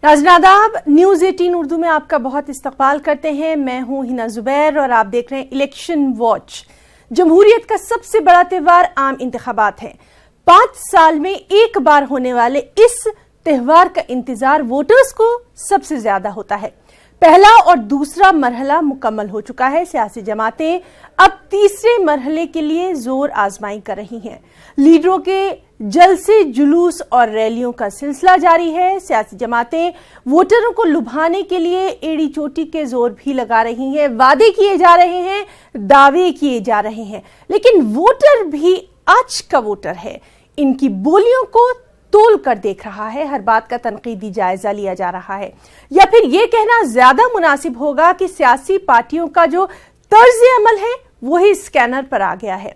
नाज़रीन आदाब, न्यूज़ 18 उर्दू में आपका बहुत इस्तकबाल करते हैं। मैं हूं हिना जुबैर और आप देख रहे हैं इलेक्शन वॉच। जमहूरियत का सबसे बड़ा त्यौहार आम इंतखाबात है। 5 साल में एक बार होने वाले इस त्यौहार का इंतजार वोटर्स को सबसे ज्यादा होता है। पहला और दूसरा मरहला मुकम्मल हो चुका है। सियासी जमातें अब तीसरे मरहले के लिए जोर आजमाई कर रही हैं। लीडरों के जलसे, जुलूस और रैलियों का सिलसिला जारी है। सियासी जमातें वोटरों को लुभाने के लिए एड़ी चोटी के जोर भी लगा रही हैं। वादे किए जा रहे हैं, दावे किए जा रहे हैं, लेकिन वोटर भी आज का वोटर है। इनकी बोलियों को तोल कर देख रहा है। हर बात का तनकीदी जायजा लिया जा रहा है। या फिर यह कहना ज्यादा मुनासिब होगा कि सियासी पार्टियों का जो तर्ज अमल है वही स्कैनर पर आ गया है।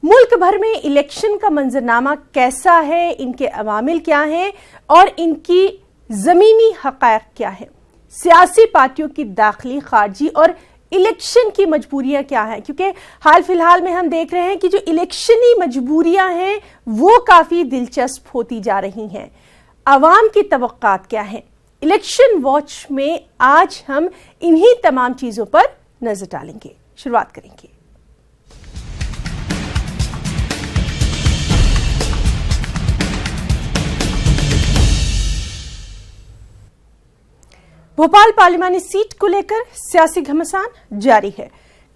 मुल्क भर में इलेक्शन का मंजरनामा कैसा है, इनके अवामिल क्या हैं और इनकी जमीनी हक़ाइक़ क्या है। सियासी पार्टियों की दाखिली, खारजी और इलेक्शन की मजबूरियां क्या हैं, क्योंकि हाल फिलहाल में हम देख रहे हैं कि जो इलेक्शनी मजबूरियां हैं वो काफी दिलचस्प होती जा रही हैं। अवाम की तवक्कात क्या है। इलेक्शन वॉच में आज हम इन्हीं तमाम चीजों पर नजर डालेंगे। शुरुआत करेंगे। भोपाल पार्लिमानी सीट को लेकर सियासी घमासान जारी है।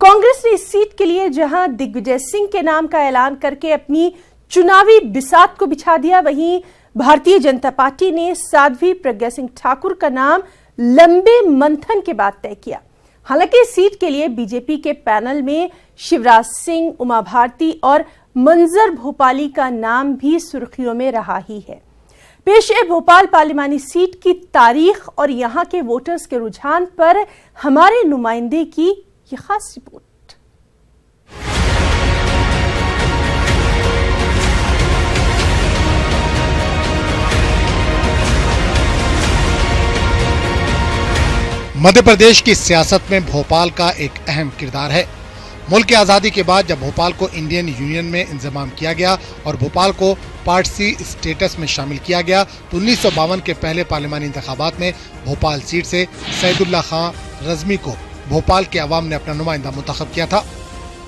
कांग्रेस ने इस सीट के लिए जहां दिग्विजय सिंह के नाम का ऐलान करके अपनी चुनावी बिसात को बिछा दिया, वहीं भारतीय जनता पार्टी ने साध्वी प्रज्ञा सिंह ठाकुर का नाम लंबे मंथन के बाद तय किया। हालांकि इस सीट के लिए बीजेपी के पैनल में शिवराज सिंह, उमा भारती और मंजर भोपाली का नाम भी सुर्खियों में रहा ही है। पेश है भोपाल पार्लिमानी सीट की तारीख और यहां के वोटर्स के रुझान पर हमारे नुमाइंदे की ये खास रिपोर्ट। मध्य प्रदेश की सियासत में भोपाल का एक अहम किरदार है। मुल्क की आज़ादी के बाद जब भोपाल को इंडियन यूनियन में इंजमाम किया गया और भोपाल को पार्ट सी स्टेटस में शामिल किया गया तो 1952 के पहले पार्लिमानी इंतखाबात में भोपाल सीट से सैदुल्ला खां रज़मी को भोपाल के अवाम ने अपना नुमाइंदा मुंतखब किया था।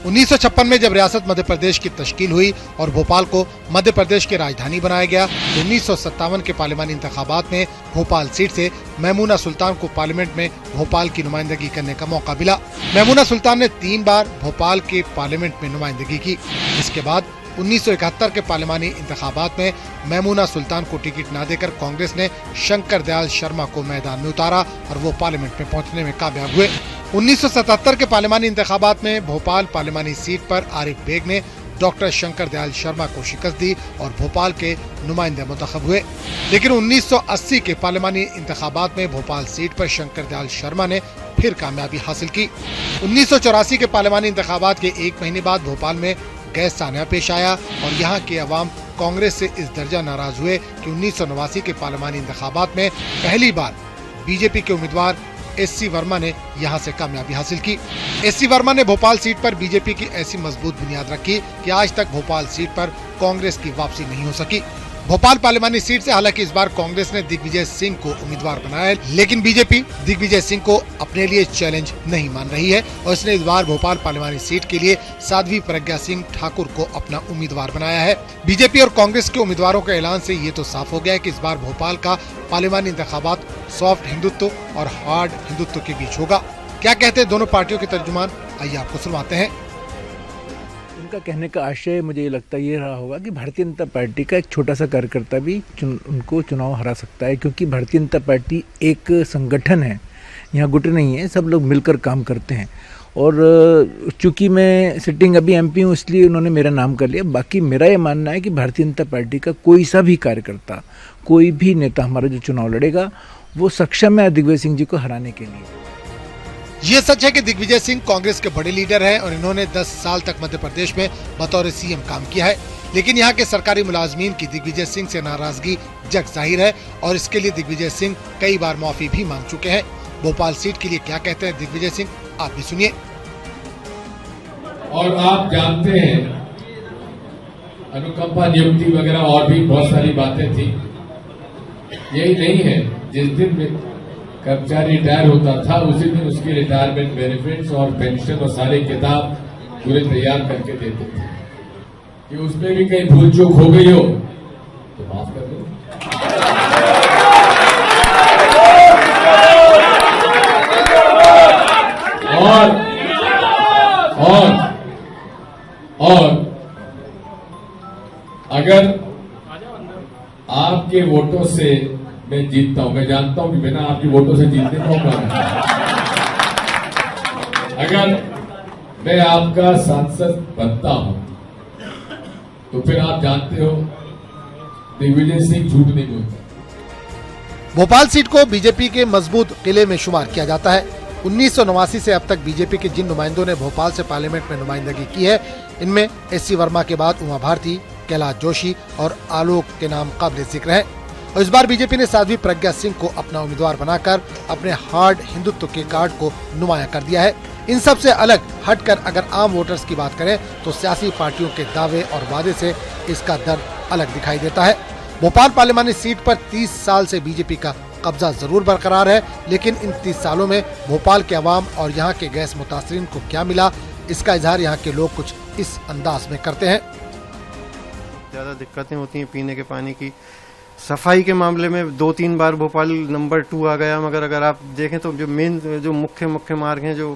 1956 में जब रियासत मध्य प्रदेश की तश्कील हुई और भोपाल को मध्य प्रदेश की राजधानी बनाया गया तो 1957 के पार्लिमानी इंतखाबात में भोपाल सीट से मैमूना सुल्तान को पार्लियामेंट में भोपाल की नुमाइंदगी करने का मौका मिला। मैमूना सुल्तान ने 3 बार भोपाल के पार्लियामेंट में नुमाइंदगी की। इसके बाद 1971 के पार्लिमानी इंतखाबात में मैमूना सुल्तान को टिकट न देकर कांग्रेस ने शंकर दयाल शर्मा को मैदान में उतारा और वो पार्लियामेंट में पहुंचने में कामयाब हुए। 1977 के पार्लिमानी इंतखाबात में भोपाल पार्लिमानी सीट पर आरिफ बेग ने डॉक्टर शंकर दयाल शर्मा को शिकस्त दी और भोपाल के नुमाइंदे मुंतखब हुए। लेकिन 1980 के पार्लिमानी इंतखाबात में भोपाल सीट पर शंकर दयाल शर्मा ने फिर कामयाबी हासिल की। 1984 के पार्लिमानी इंतखाबात के 1 महीने बाद भोपाल में गैस सानिया पेश आया और यहाँ के अवाम कांग्रेस से इस दर्जा नाराज हुए कि 1989 के पार्लिमानी इंतखाबात में पहली बार बीजेपी के उम्मीदवार एस.सी. वर्मा ने यहाँ से कामयाबी हासिल की। एस.सी. वर्मा ने भोपाल सीट पर बीजेपी की ऐसी मजबूत बुनियाद रखी कि आज तक भोपाल सीट पर कांग्रेस की वापसी नहीं हो सकी। भोपाल पार्लिमानी सीट से हालांकि इस बार कांग्रेस ने दिग्विजय सिंह को उम्मीदवार बनाया, लेकिन बीजेपी दिग्विजय सिंह को अपने लिए चैलेंज नहीं मान रही है और इसने इस बार भोपाल पार्लिमानी सीट के लिए साध्वी प्रज्ञा सिंह ठाकुर को अपना उम्मीदवार बनाया है। बीजेपी और कांग्रेस के उम्मीदवारों के ऐलान से ये तो साफ हो गया है कि इस बार भोपाल का पार्लिमानी इंतखाबात सॉफ्ट हिंदुत्व और हार्ड हिंदुत्व के बीच होगा। क्या कहते हैं दोनों पार्टियों के तर्जुमान, आइए आपको सुनवाते हैं। उनका कहने का आशय मुझे ये लगता ये रहा होगा कि भारतीय जनता पार्टी का एक छोटा सा कार्यकर्ता भी उनको चुनाव हरा सकता है, क्योंकि भारतीय जनता पार्टी एक संगठन है। यहाँ गुट नहीं है, सब लोग मिलकर काम करते हैं। और चूंकि मैं सिटिंग अभी एमपी हूँ इसलिए उन्होंने मेरा नाम कर लिया। बाकी मेरा ये मानना है कि भारतीय जनता पार्टी का कोई सा भी कार्यकर्ता, कोई भी नेता हमारा जो चुनाव लड़ेगा वो सक्षम है दिग्विजय सिंह जी को हराने के लिए। ये सच है कि दिग्विजय सिंह कांग्रेस के बड़े लीडर हैं और इन्होंने 10 साल तक मध्य प्रदेश में बतौर सीएम काम किया है, लेकिन यहाँ के सरकारी मुलाजमीन की दिग्विजय सिंह से नाराजगी जग जाहिर है और इसके लिए दिग्विजय सिंह कई बार माफी भी मांग चुके हैं। भोपाल सीट के लिए क्या कहते हैं दिग्विजय सिंह, आप भी सुनिए। और आप जानते हैं अनुकंपा नियुक्ति वगैरह और भी बहुत सारी बातें थी। यही नहीं है जिस दिन कर्मचारी रिटायर होता था उसी दिन उसकी रिटायरमेंट बेनिफिट्स और पेंशन और सारे किताब पूरे तैयार करके देते थे कि उसमें भी कहीं भूल चूक हो गई हो तो माफ कर दो। और अगर आपके वोटों से मैं जीतता हूं, मैं जानता हूं कि बिना आपके वोटों से जीतने पाऊंगा, अगर मैं आपका सांसद बनता हूं तो फिर आप जानते हो दिग्विजय सिंह झूठ नहीं बोलता। भोपाल सीट को बीजेपी के मजबूत किले में शुमार किया जाता है। 1989 से अब तक बीजेपी के जिन नुमाइंदों ने भोपाल से पार्लियामेंट में नुमाइंदगी की है, इनमें एस.सी. वर्मा के बाद उमा भारती, कैलाश जोशी और आलोक के नाम काबिल जिक्र है। और इस बार बीजेपी ने साध्वी प्रज्ञा सिंह को अपना उम्मीदवार बनाकर अपने हार्ड हिंदुत्व के कार्ड को नुमाया कर दिया है। इन सब से अलग हटकर अगर आम वोटर्स की बात करें तो सियासी पार्टियों के दावे और वादे से इसका दर्द अलग दिखाई देता है। भोपाल पार्लियामानी सीट पर 30 साल से बीजेपी का कब्जा जरूर बरकरार है, लेकिन इन 30 सालों में भोपाल के अवाम और यहाँ के गैस मुतासरीन को क्या मिला, इसका इजहार यहाँ के लोग कुछ इस अंदाज में करते हैं। ज़्यादा दिक्कतें होती हैं पीने के पानी की। सफाई के मामले में 2-3 बार भोपाल नंबर 2 आ गया, मगर अगर आप देखें तो जो मेन जो मुख्य मार्ग हैं जो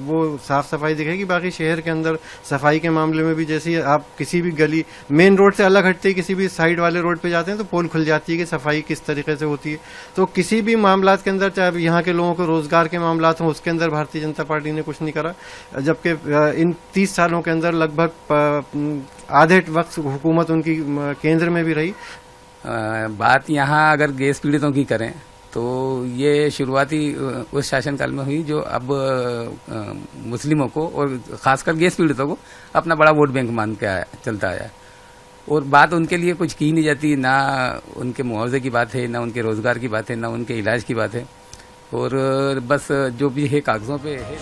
वो साफ सफाई दिखेगी। बाकी शहर के अंदर सफाई के मामले में भी जैसे आप किसी भी गली मेन रोड से अलग हटते ही किसी भी साइड वाले रोड पे जाते हैं तो पोल खुल जाती है कि सफाई किस तरीके से होती है। तो किसी भी मामलात के अंदर, चाहे यहाँ के लोगों को रोजगार के मामलात हों, उसके अंदर भारतीय जनता पार्टी ने कुछ नहीं करा, जबकि इन 30 सालों के अंदर लगभग आधे वक्त हुकूमत उनकी केंद्र में भी रही। बात यहाँ अगर गैस पीड़ितों की करें तो ये शुरुआती उस शासनकाल में हुई जो अब मुस्लिमों को और खासकर गैस पीड़ितों को अपना बड़ा वोट बैंक मान के चलता आया, और बात उनके लिए कुछ की नहीं जाती। ना उनके मुआवजे की बात है, ना उनके रोजगार की बात है, ना उनके इलाज की बात है, और बस जो भी है कागजों पे है।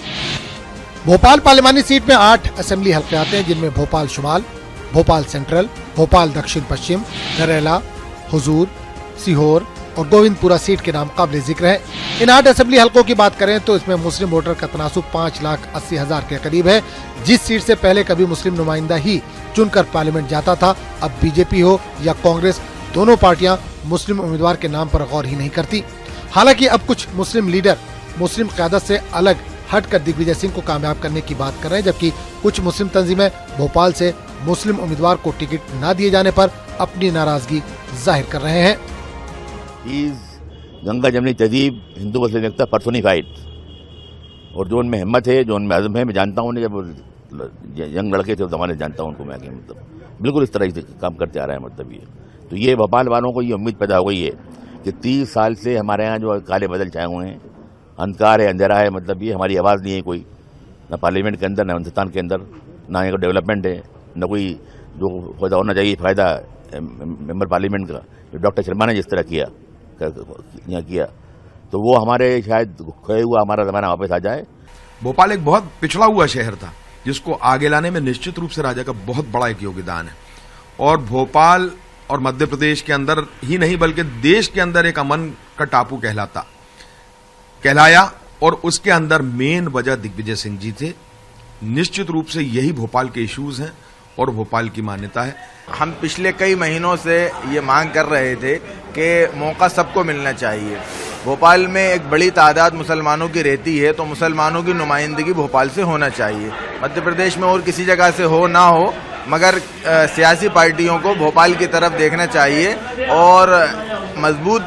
भोपाल पार्लियामानी सीट में 8 असेंबली हल्के आते हैं, जिनमें भोपाल शुमाल, भोपाल सेंट्रल, भोपाल दक्षिण पश्चिम, नरेला, हुजूर, सीहोर और गोविंदपुरा सीट के नाम काबिल जिक्र है। इन 8 असेंबली हलकों की बात करें तो इसमें मुस्लिम वोटर का तनासुब 5,80,000 के करीब है। जिस सीट से पहले कभी मुस्लिम नुमाइंदा ही चुनकर पार्लियामेंट जाता था, अब बीजेपी हो या कांग्रेस, दोनों पार्टियां मुस्लिम उम्मीदवार के नाम पर गौर ही नहीं करती। हालांकि अब कुछ मुस्लिम लीडर मुस्लिम क़यादत से अलग हटकर दिग्विजय सिंह को कामयाब करने की बात कर रहे हैं, जबकि कुछ मुस्लिम तंजीमें भोपाल से मुस्लिम उम्मीदवार को टिकट न दिए जाने पर अपनी नाराजगी जाहिर कर रहे हैं। गंगा जमनी तहजीब हिंदू मुस्लिम एकता पर्सोनिफाइड, और जो उनमें हिम्मत है, जो उनमें अज़म है, मैं जानता हूँ। जब यंग लड़के थे उस जमाने जानता हूँ उनको मैं, मतलब बिल्कुल इस तरह से काम करते आ रहे हैं। मतलब ये तो ये भोपाल वालों को ये उम्मीद पैदा हो गई है कि 30 साल से हमारे यहाँ जो काले बादल छाए हुए हैं, अंधकार है, अंधेरा है, मतलब ये हमारी आवाज़ नहीं है कोई, ना पार्लियामेंट के अंदर, ना हिंदुस्तान के अंदर, ना यहाँ का डेवलपमेंट है, न कोई जो फायदा होना चाहिए फायदा मेंबर पार्लियामेंट का, जो डॉक्टर शर्मा ने जिस तरह किया यहाँ किया, तो वो हमारे शायद खोया हुआ हमारा ज़माना वापस आ जाए। भोपाल एक बहुत पिछड़ा हुआ शहर था जिसको आगे लाने में निश्चित रूप से राजा का बहुत बड़ा एक योगदान है, और भोपाल और मध्य प्रदेश के अंदर ही नहीं बल्कि देश के अंदर एक अमन का टापू कहलाया, और उसके अंदर मेन वजह दिग्विजय सिंह जी थे। निश्चित रूप से यही भोपाल के इश्यूज हैं और भोपाल की मान्यता है। हम पिछले कई महीनों से ये मांग कर रहे थे कि मौका सबको मिलना चाहिए। भोपाल में एक बड़ी तादाद मुसलमानों की रहती है, तो मुसलमानों की नुमाइंदगी भोपाल से होना चाहिए। मध्य प्रदेश में और किसी जगह से हो ना हो, मगर सियासी पार्टियों को भोपाल की तरफ देखना चाहिए और मजबूत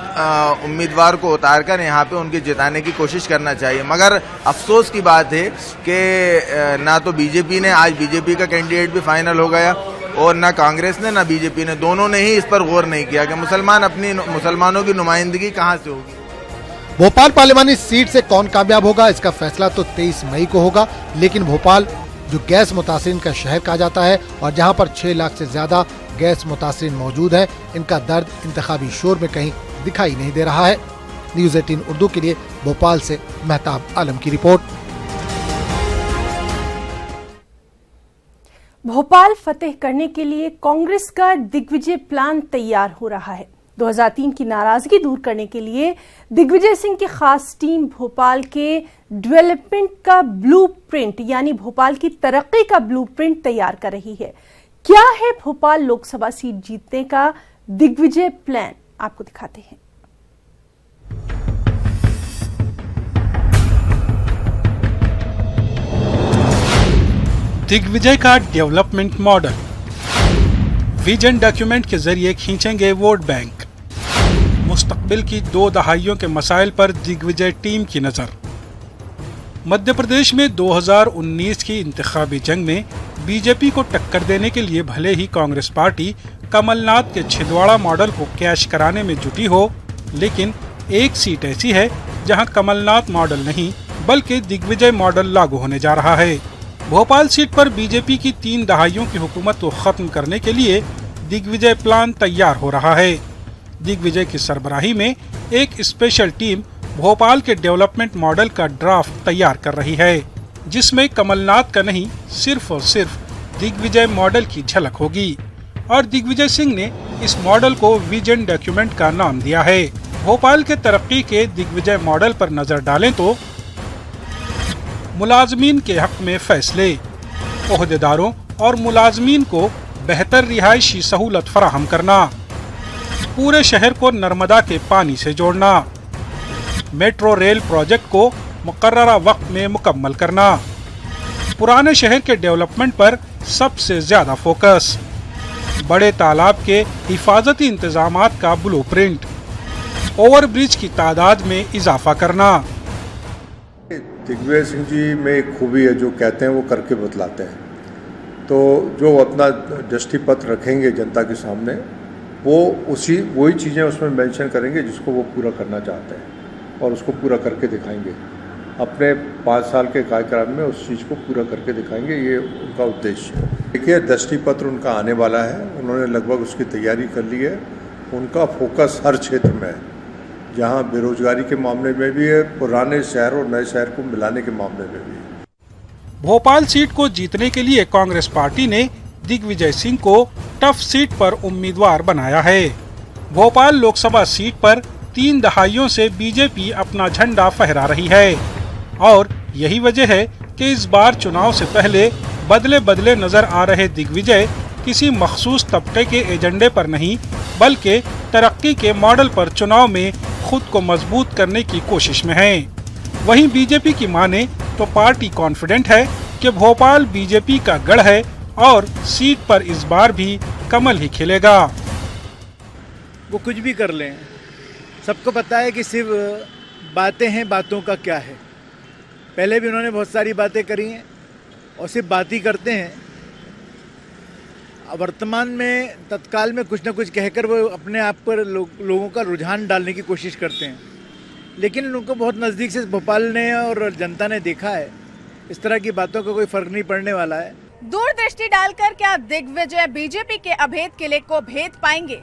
उम्मीदवार को उतारकर यहाँ पे उनकी जिताने की कोशिश करना चाहिए। मगर अफसोस की बात है कि ना तो बीजेपी ने, आज बीजेपी का कैंडिडेट भी फाइनल हो गया, और ना कांग्रेस ने ना बीजेपी ने, दोनों ने ही इस पर गौर नहीं किया कि मुसलमानों की नुमाइंदगी कहाँ से होगी। भोपाल पार्लियामानी सीट से कौन कामयाब होगा, इसका फैसला तो 23 मई को होगा, लेकिन भोपाल जो गैस मुतासिरीन का शहर कहा जाता है और जहां पर 6 लाख से ज्यादा गैस मुतासिरीन मौजूद हैं, इनका दर्द इंतखाबी शोर में कहीं दिखाई नहीं दे रहा है। न्यूज़ 18 उर्दू के लिए भोपाल से मेहताब आलम की रिपोर्ट। भोपाल फतेह करने के लिए कांग्रेस का दिग्विजय प्लान तैयार हो रहा है। 2003 की नाराजगी दूर करने के लिए दिग्विजय सिंह की खास टीम भोपाल के डेवलपमेंट का ब्लूप्रिंट यानी भोपाल की तरक्की का ब्लूप्रिंट तैयार कर रही है। क्या है भोपाल लोकसभा सीट जीतने का दिग्विजय प्लान, आपको दिखाते हैं। दिग्विजय का डेवलपमेंट मॉडल, विजन डॉक्यूमेंट के जरिए खींचेंगे वोट बैंक। मुस्तकबिल की 2 दहाइयों के मसाइल पर दिग्विजय टीम की नजर। मध्य प्रदेश में 2019 की इंतखाबी जंग में बीजेपी को टक्कर देने के लिए भले ही कांग्रेस पार्टी कमलनाथ के छिंदवाड़ा मॉडल को कैश कराने में जुटी हो, लेकिन एक सीट ऐसी है जहां कमलनाथ मॉडल नहीं बल्कि दिग्विजय मॉडल लागू होने जा रहा है। भोपाल सीट पर बीजेपी की 3 दहाइयों की हुकूमत को खत्म करने के लिए दिग्विजय प्लान तैयार हो रहा है। दिग्विजय की सरबराही में एक स्पेशल टीम भोपाल के डेवलपमेंट मॉडल का ड्राफ्ट तैयार कर रही है, जिसमें कमलनाथ का नहीं सिर्फ और सिर्फ दिग्विजय मॉडल की झलक होगी। और दिग्विजय सिंह ने इस मॉडल को विजन डॉक्यूमेंट का नाम दिया है। भोपाल के तरक्की के दिग्विजय मॉडल पर नजर डालें तो मुलाजमीन के हक में फैसले, ओहदेदारों और मुलाजमीन को बेहतर रिहायशी सहूलत फराहम करना, पूरे शहर को नर्मदा के पानी से जोड़ना, मेट्रो रेल प्रोजेक्ट को मुकर्ररा वक्त में मुकम्मल करना, पुराने शहर के डेवलपमेंट पर सबसे ज्यादा फोकस, बड़े तालाब के हिफाजती इंतजामात का ब्लूप्रिंट, ओवरब्रिज की तादाद में इजाफा करना। दिग्विजय सिंह जी में एक खूबी है, जो कहते हैं वो करके बतलाते हैं। तो जो अपना दृष्टि पत्र रखेंगे जनता के सामने, वो वही चीज़ें उसमें मेंशन करेंगे जिसको वो पूरा करना चाहते हैं और उसको पूरा करके दिखाएंगे। अपने 5 साल के कार्यकाल में उस चीज़ को पूरा करके दिखाएंगे, ये उनका उद्देश्य है। देखिए, दृष्टि पत्र उनका आने वाला है, उन्होंने लगभग उसकी तैयारी कर ली है। उनका फोकस हर क्षेत्र में है, जहां बेरोजगारी के मामले में भी है, पुराने शहर और नए शहर को मिलाने के मामले में भी है। भोपाल सीट को जीतने के लिए कांग्रेस पार्टी ने दिग्विजय सिंह को टफ सीट पर उम्मीदवार बनाया है। भोपाल लोकसभा सीट पर 3 दहाइयों से बीजेपी अपना झंडा फहरा रही है और यही वजह है कि इस बार चुनाव से पहले बदले बदले नजर आ रहे दिग्विजय किसी मखसूस तबके के एजेंडे पर नहीं बल्कि तरक्की के मॉडल पर चुनाव में खुद को मजबूत करने की कोशिश में है। वहीं बीजेपी की माने तो पार्टी कॉन्फिडेंट है कि भोपाल बीजेपी का गढ़ है और सीट पर इस बार भी कमल ही खिलेगा। वो कुछ भी कर लें, सबको पता है कि सिर्फ बातें हैं, बातों का क्या है। पहले भी उन्होंने बहुत सारी बातें करी हैं और सिर्फ बात ही करते हैं। वर्तमान में तत्काल में कुछ न कुछ कहकर वो अपने आप पर लोगों का रुझान डालने की कोशिश करते हैं, लेकिन उनको बहुत नज़दीक से भोपाल ने और जनता ने देखा है, इस तरह की बातों का कोई फर्क नहीं पड़ने वाला है। दूरदृष्टि डालकर क्या दिग्विजय बीजेपी के अभेद किले को भेद पाएंगे?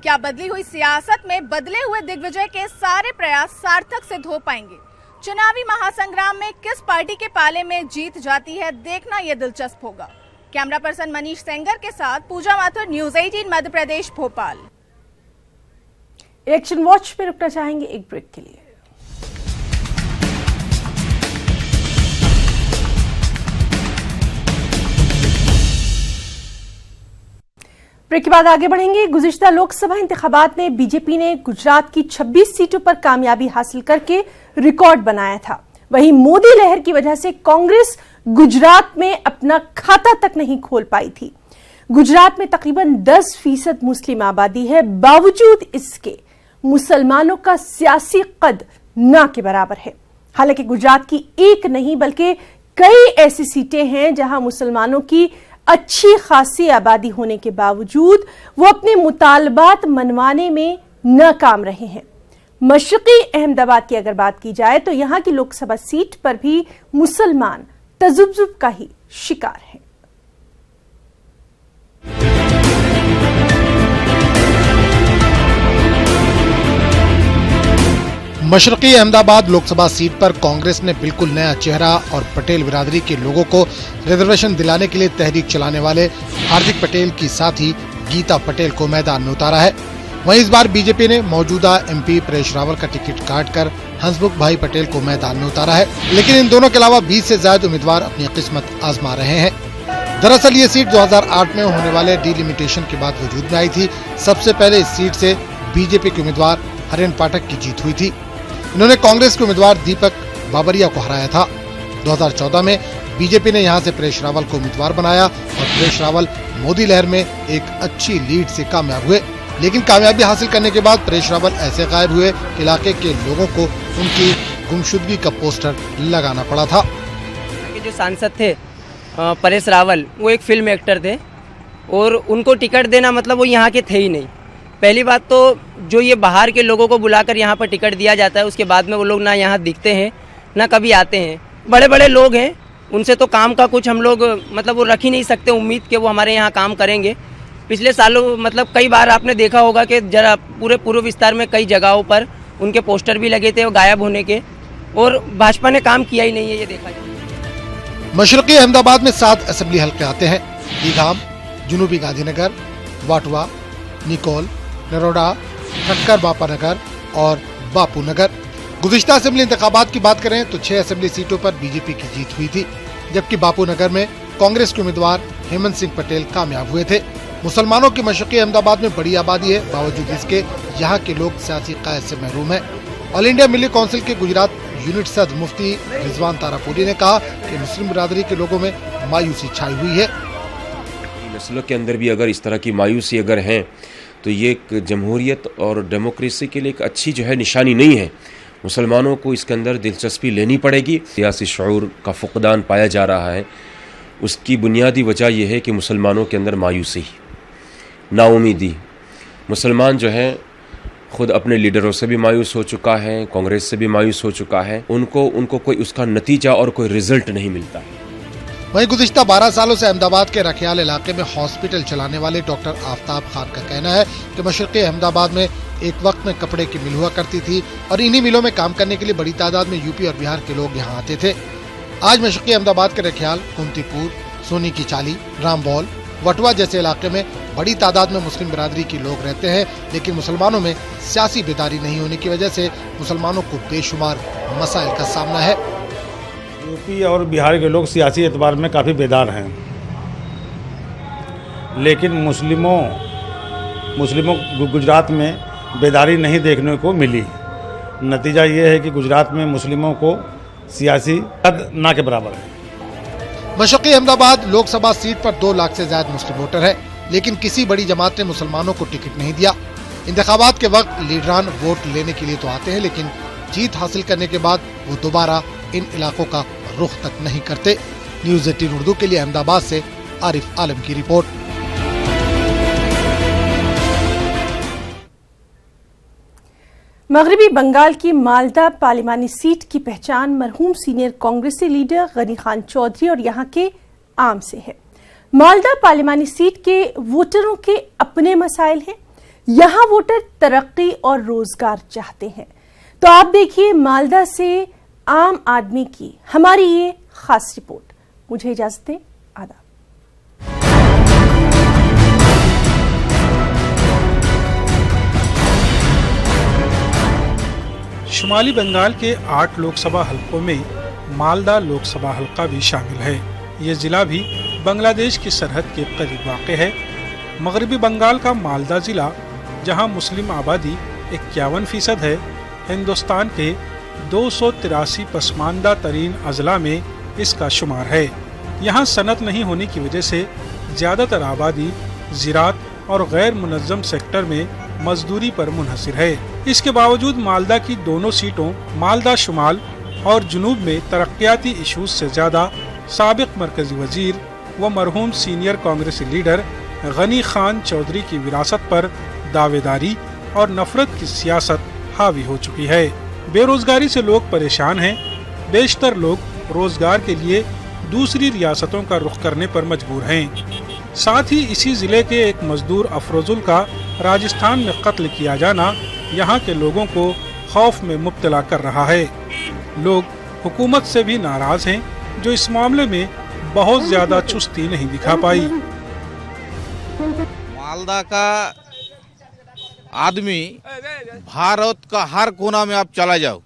क्या बदली हुई सियासत में बदले हुए दिग्विजय के सारे प्रयास सार्थक सिद्ध हो पाएंगे? चुनावी महासंग्राम में किस पार्टी के पाले में जीत जाती है, देखना यह दिलचस्प होगा। कैमरा पर्सन मनीष सेंगर के साथ पूजा Mathur, news 18 Madhya Pradesh, Bhopal. Election watch पे रुकना चाहेंगे एक ब्रेक के लिए। ब्रेक के बाद आगे बढ़ेंगे। गुज़िश्ता लोकसभा इंतखाबात में बीजेपी ने गुजरात की 26 सीटों पर कामयाबी हासिल करके रिकॉर्ड बनाया था। वहीं मोदी लहर की वजह से कांग्रेस गुजरात में अपना खाता तक नहीं खोल पाई थी। गुजरात में तकरीबन 10% मुस्लिम आबादी है, बावजूद इसके मुसलमानों का सियासी कद ना के बराबर है। हालांकि गुजरात की एक नहीं बल्कि कई ऐसी सीटें हैं जहां मुसलमानों की अच्छी खासी आबादी होने के बावजूद वो अपने मुतालबात मनवाने में नाकाम रहे हैं। मशरकी अहमदाबाद की अगर बात की जाए तो यहां की लोकसभा सीट पर भी मुसलमान तजुब्जुब का ही शिकार है। मशरकी अहमदाबाद लोकसभा सीट पर कांग्रेस ने बिल्कुल नया चेहरा और पटेल बिरादरी के लोगों को रिजर्वेशन दिलाने के लिए तहरीक चलाने वाले हार्दिक पटेल की साथी गीता पटेल को मैदान में उतारा है। वहीं इस बार बीजेपी ने मौजूदा एमपी परेश रावल का टिकट काटकर हंसमुख भाई पटेल को मैदान में उतारा है, लेकिन इन दोनों के अलावा 20 से ज्यादा उम्मीदवार अपनी किस्मत आजमा रहे हैं। दरअसल ये सीट 2008 में होने वाले डिलिमिटेशन के बाद वजूद में आई थी। सबसे पहले इस सीट से बीजेपी के उम्मीदवार हरेंद्र पाठक की जीत हुई थी। इन्होंने कांग्रेस के उम्मीदवार दीपक बाबरिया को हराया था। 2014 में बीजेपी ने यहां से परेश रावल को उम्मीदवार बनाया और परेश रावल मोदी लहर में एक अच्छी लीड से कामयाब हुए, लेकिन कामयाबी हासिल करने के बाद परेश रावल ऐसे गायब हुए कि इलाके के लोगों को उनकी गुमशुदगी का पोस्टर लगाना पड़ा था। जो सांसद थे परेश रावल, वो एक फिल्म एक्टर थे और उनको टिकट देना मतलब वो यहाँ के थे ही नहीं। पहली बात तो जो ये बाहर के लोगों को बुलाकर यहाँ पर टिकट दिया जाता है, उसके बाद में वो लोग ना यहाँ दिखते हैं ना कभी आते हैं। बड़े बड़े लोग हैं, उनसे तो काम का कुछ हम लोग मतलब वो रख ही नहीं सकते उम्मीद कि वो हमारे यहाँ काम करेंगे। पिछले सालों मतलब कई बार आपने देखा होगा कि जरा पूरे पूर्व विस्तार में कई जगहों पर उनके पोस्टर भी लगे थे वो गायब होने के, और भाजपा ने काम किया ही नहीं है, ये देखा जाए। मशरकी अहमदाबाद में 7 असेंबली हल्के आते हैं। दीघाम, जनूबी गांधीनगर, वाटवा, निकोल, नरोडा, ठक्कर बापा नगर और बापू नगर। गुज़िश्ता असेंबली इंतखाबात की बात करें तो 6 असेंबली सीटों पर बीजेपी की जीत हुई थी, जबकि बापू नगर में कांग्रेस के उम्मीदवार हेमंत सिंह पटेल कामयाब हुए थे। मुसलमानों की मशरकी अहमदाबाद में बड़ी आबादी है, बावजूद इसके यहाँ के लोग सियासी कायद से महरूम हैं। ऑल इंडिया मिली काउंसिल के गुजरात यूनिट सदर मुफ्ती रिजवान तारापुरी ने कहा कि मुस्लिम बिरादरी के लोगों में मायूसी छाई हुई है। नस्लों के अंदर भी अगर इस तरह की मायूसी अगर है तो ये एक जमहूरियत और डेमोक्रेसी के लिए एक अच्छी जो है निशानी नहीं है। मुसलमानों को इसके अंदर दिलचस्पी लेनी पड़ेगी। सियासी शऊर का फुकदान पाया जा रहा है, उसकी बुनियादी वजह यह है कि मुसलमानों के अंदर मायूसी, नाउमीदी। मुसलमान जो है खुद अपने लीडरों से भी मायूस हो चुका है, कांग्रेस से भी मायूस हो चुका है। उनको कोई उसका नतीजा और कोई रिजल्ट नहीं मिलता है। वहीं गुज़िश्ता 12 सालों से अहमदाबाद के रखियाल इलाके में हॉस्पिटल चलाने वाले डॉक्टर आफ्ताब खान का कहना है कि मशरक़ी अहमदाबाद में एक वक्त में कपड़े की मिल हुआ करती थी और इन्हीं मिलों में काम करने के लिए बड़ी तादाद में यूपी और बिहार के लोग यहाँ आते थे। आज मशरक़ी अहमदाबाद के रखियाल, कुंतीपुर, सोनी की चाली, रामबौल, वटवा जैसे इलाके में बड़ी तादाद में मुस्लिम बिरादरी के लोग रहते हैं, लेकिन मुसलमानों में सियासी बेदारी नहीं होने की वजह से मुसलमानों को बेशुमार मसाइल का सामना है। यूपी और बिहार के लोग सियासी एतबार में काफ़ी बेदार हैं, लेकिन मुस्लिमों गुजरात में बेदारी नहीं देखने को मिली। नतीजा ये है कि गुजरात में मुस्लिमों को सियासी कद ना के बराबर है। मशरक़ी अहमदाबाद लोकसभा सीट पर 2 लाख से ज्यादा मुस्लिम वोटर है, लेकिन किसी बड़ी जमात ने मुसलमानों को टिकट नहीं दिया। इंतखाबात के वक्त लीडरान वोट लेने के लिए तो आते हैं, लेकिन जीत हासिल करने के बाद वो दोबारा इन इलाकों का रुख तक नहीं करते। न्यूज़ 18 उर्दू के लिए अहमदाबाद से आरिफ आलम की रिपोर्ट। मगरबी बंगाल की मालदा पार्लिमानी सीट की पहचान मरहूम सीनियर कांग्रेसी लीडर गनी खान चौधरी और यहां के आम से है। मालदा पार्लिमानी सीट के वोटरों के अपने मसाइल हैं। यहां वोटर तरक्की और रोजगार चाहते हैं। तो आप देखिए मालदा से आम आदमी की हमारी ये खास रिपोर्ट। मुझे इजाजत दें, आदाब। शुमाली बंगाल के 8 लोकसभा हलकों में मालदा लोकसभा हलका भी शामिल है। ये जिला भी बांग्लादेश की सरहद के करीब वाक़ है। मगरबी बंगाल का मालदा जिला, जहां मुस्लिम आबादी 51% है, हिंदुस्तान के 283 पसमानदा तरीन अजला में इसका शुमार है। यहाँ सनत नहीं होने की वजह से ज़्यादातर आबादी ज़राअत और गैर मुनज़्ज़म सेक्टर में मजदूरी पर मुनहसिर है। इसके बावजूद मालदा की दोनों सीटों मालदा शुमाल और जुनूब में तरक्याती इशूज से ज़्यादा साबिक मरकजी वजीर व मरहूम सीनियर कांग्रेसी लीडर गनी खान चौधरी की विरासत पर दावेदारी और नफरत की सियासत हावी हो चुकी है। बेरोजगारी से लोग परेशान हैं। बेशतर लोग रोजगार के लिए दूसरी रियासतों का रुख करने पर मजबूर हैं। साथ ही इसी जिले के एक मजदूर अफरोजुल का राजस्थान में कत्ल किया जाना यहाँ के लोगों को खौफ में मुब्तला कर रहा है। लोग हुकूमत से भी नाराज हैं, जो इस मामले में बहुत ज्यादा चुस्ती नहीं दिखा पाई। मालदा का आदमी भारत का हर कोना में आप चला जाओ,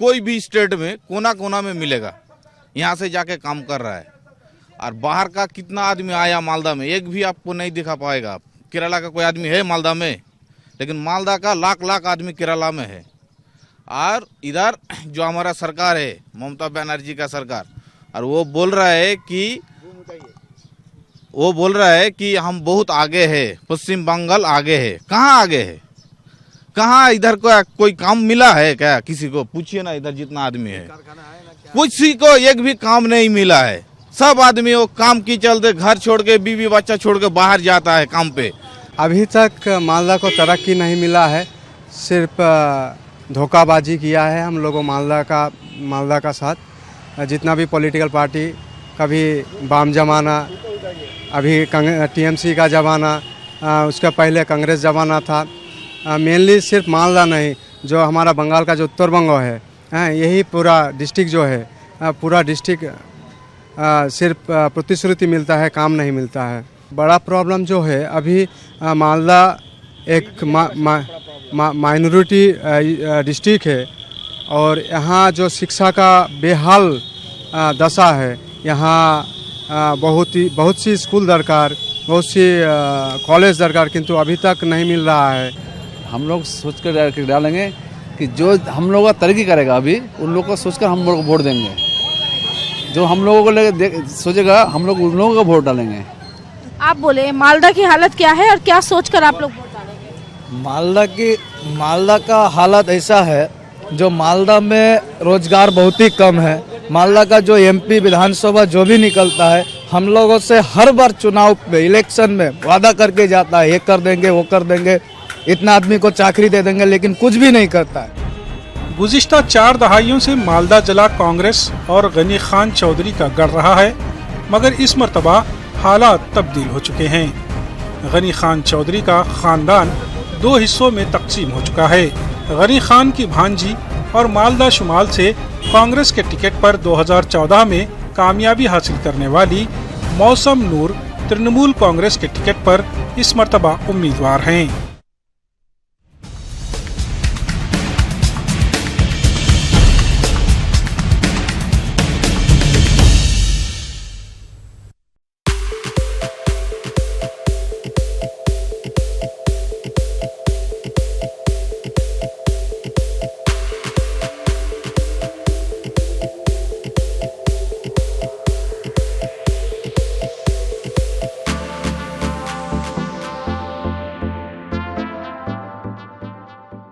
कोई भी स्टेट में कोना कोना में मिलेगा, यहाँ से जाके काम कर रहा है। और बाहर का कितना आदमी आया मालदा में, एक भी आपको नहीं दिखा पाएगा। आप केरला का कोई आदमी है मालदा में, लेकिन मालदा का लाख लाख आदमी केरला में है। और इधर जो हमारा सरकार है, ममता बनर्जी का सरकार, और वो बोल रहा है कि हम बहुत आगे है, पश्चिम बंगाल आगे है। कहाँ आगे है? कहाँ इधर को कोई काम मिला है क्या? किसी को पूछिए ना, इधर जितना आदमी है किसी को एक भी काम नहीं मिला है। सब आदमी वो काम की चलते घर छोड़ के, बीवी बच्चा छोड़ के बाहर जाता है काम पे। अभी तक मालदा को तरक्की नहीं मिला है, सिर्फ धोखाबाजी किया है हम लोगों मालदा का साथ। जितना भी पॉलिटिकल पार्टी, कभी वाम जमाना, अभी टीएमसी का ज़माना, उसका पहले कांग्रेस ज़माना था। मेनली सिर्फ मालदा नहीं, जो हमारा बंगाल का जो उत्तर बंग है, यही पूरा डिस्ट्रिक्ट जो है, पूरा डिस्ट्रिक्ट सिर्फ प्रतिश्रुति मिलता है, काम नहीं मिलता है। बड़ा प्रॉब्लम जो है अभी मालदा एक माइनॉरिटी डिस्ट्रिक्ट है, और यहाँ जो शिक्षा का बेहाल दशा है। यहाँ बहुत सी स्कूल दरकार, बहुत सी कॉलेज दरकार, किंतु अभी तक नहीं मिल रहा है। हम लोग सोच कर डालेंगे कि जो हम लोग का तरक्की करेगा, अभी उन लोगों को सोचकर हम लोग को वोट देंगे। जो हम लोगों को लेकर सोचेगा, हम लोग उन लोगों को वोट डालेंगे। आप बोले मालदा की हालत क्या है और क्या सोचकर आप लोग वोट डालेंगे? मालदा का हालत ऐसा है, जो मालदा में रोजगार बहुत ही कम है। मालदा का जो एमपी विधानसभा जो भी निकलता है, हम लोगों से हर बार चुनाव में, इलेक्शन में वादा करके जाता है, ये कर देंगे, वो कर देंगे, इतना आदमी को चाकरी दे देंगे, लेकिन कुछ भी नहीं करता है। गुज़िश्ता 4 दहाइयों से मालदा जिला कांग्रेस और गनी खान चौधरी का गढ़ रहा है, मगर इस मर्तबा हालात तब्दील हो चुके हैं। गनी खान चौधरी का खानदान 2 हिस्सों में तकसीम हो चुका है। गनी खान की भांजी और मालदा शुमाल से कांग्रेस के टिकट पर 2014 में कामयाबी हासिल करने वाली मौसम नूर तृणमूल कांग्रेस के टिकट पर इस मर्तबा उम्मीदवार हैं।